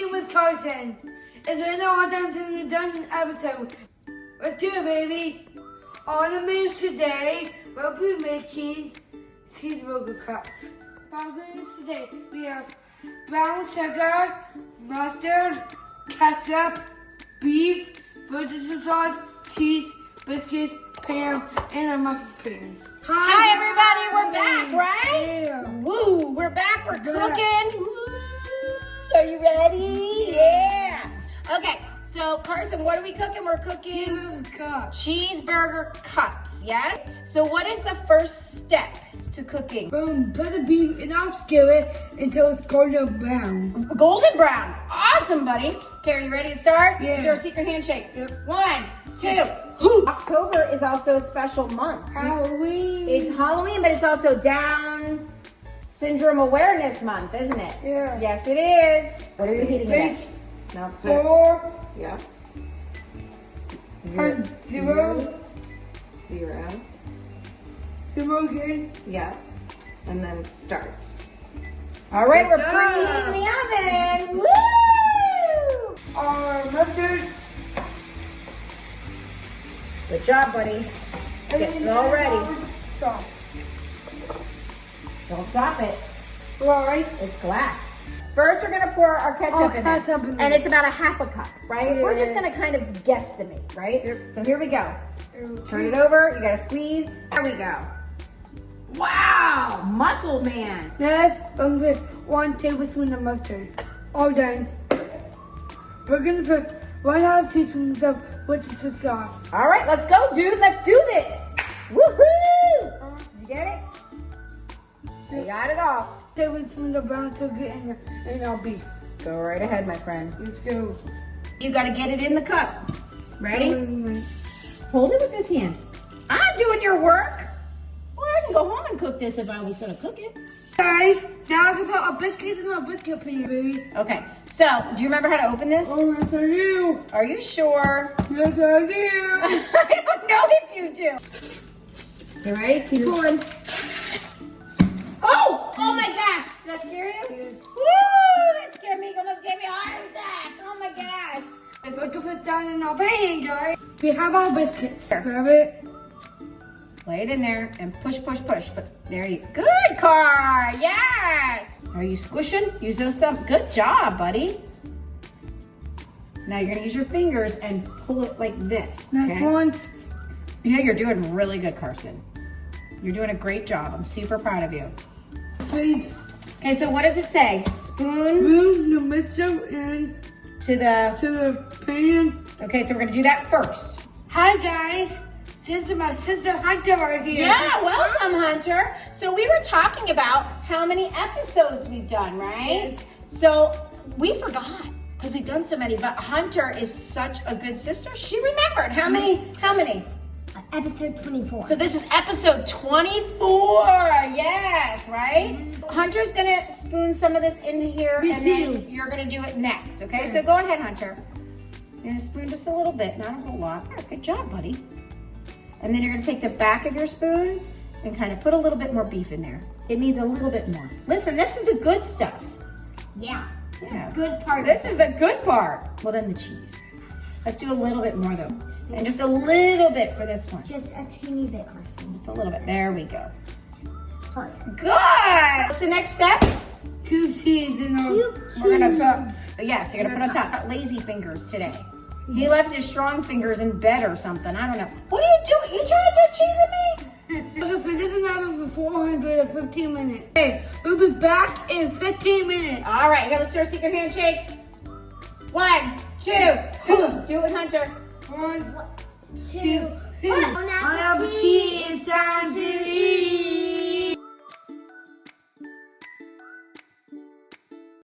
Cooking with Carson. It's been a long time since we've done an episode. Let's do it, baby. On the menu today, we'll be making Cheeseburger Cups. For our ingredients today, we have brown sugar, mustard, ketchup, beef, Worcestershire sauce, cheese, biscuits, ham, and a muffin pan. Hi everybody, we're back, right? Yeah. Woo, we're back, we're cooking. Woo. Are you ready? Yeah. Okay, so Carson, what are we cooking? We're cooking Cheeseburger Cups. cheeseburger cups, yeah? So what is the first step to cooking? Put the beef in our skillet until it's golden brown. Golden brown. Awesome, buddy. Okay, are you ready to start? Yeah. Is there a secret handshake? Yep. 1, 2. October is also a special month. Halloween. It's Halloween, but it's also Down Syndrome Awareness Month, isn't it? Yeah. Yes, it is. What are you heating it at? No. 4, Yeah. 0, 0. 0 again. Yeah. And then start. All right, Good we're job. preheating the oven. Woo! Our mustard. Good job, buddy. Get it all ready. Sauce. Don't drop it. Right. It's glass. First, we're gonna pour our ketchup in ketchup in it, there. and it's about a half a cup, right? Yeah. We're just gonna kind of guesstimate, right? Yep. So here we go. Turn it over. You gotta squeeze. There we go. Wow, muscle man. Next, I'm gonna put 1 tablespoon of mustard. All done. We're gonna put 1/2 teaspoon of Worcestershire sauce. All right, let's go, dude. Let's do this. Woohoo! Did you get it? You got it all. Tablespoon of brown sugar and our beef. Go right ahead, my friend. Let's go. You gotta get it in the cup. Ready? Right. Hold it with this hand. I'm doing your work. Well, I can go home and cook this if I was gonna cook it. Guys, now I can put our biscuits in our biscuit pan, baby. Okay, so do you remember how to open this? Oh, yes I do. Are you sure? Yes I do. I don't know if you do. You ready? Keep going. Oh! Oh my gosh! Did that scare you? Yes. Woo! That scared me. Almost gave me a heart attack. Oh my gosh. So we can put down in our pan, guys. We have our biscuits. Here. Grab it. Lay it in there and push, push, push. But there you go. Good, Car. Yes. Are you squishing? Use those thumbs. Good job, buddy. Now you're gonna use your fingers and pull it like this. Next okay? one. Yeah, you're doing really good, Carson. You're doing a great job. I'm super proud of you. Please. Okay, so what does it say? Spoon Move the mixture in to the... to the pan. Okay, so we're gonna do that first. Hi guys. This is my sister Hunter right here. Yeah, welcome, Hunter. So we were talking about how many episodes we've done, right? Yes. So we forgot because we've done so many, but Hunter is such a good sister. She remembered. How many? Episode 24. So this is episode 24. Yes, right? Hunter's gonna spoon some of this into here, Me and too. then you're gonna do it next. Okay, so go ahead, Hunter. You're gonna spoon just a little bit, not a whole lot. Yeah, good job, buddy. And then you're gonna take the back of your spoon and kind of put a little bit more beef in there. It needs a little bit more. Listen, this is the good stuff. Yeah. It's Yeah. a good part. This is the good part. Well, then the cheese. Let's do a little bit more though. And just a little bit for this one. Just a teeny bit, Carson. Just a little bit. There we go. Perfect. Good. What's the next step? Cube cheese in our We're gonna cups. Yes, you're gonna put on top. Lazy fingers today. He left his strong fingers in bed or something. I don't know. What are you doing? You trying to throw cheese at me? We're gonna put this in the oven for 415 minutes. Hey, we'll be back in 15 minutes. All right, here, let's do a secret handshake. 1, 2, do it with Hunter. 1, 2, 2,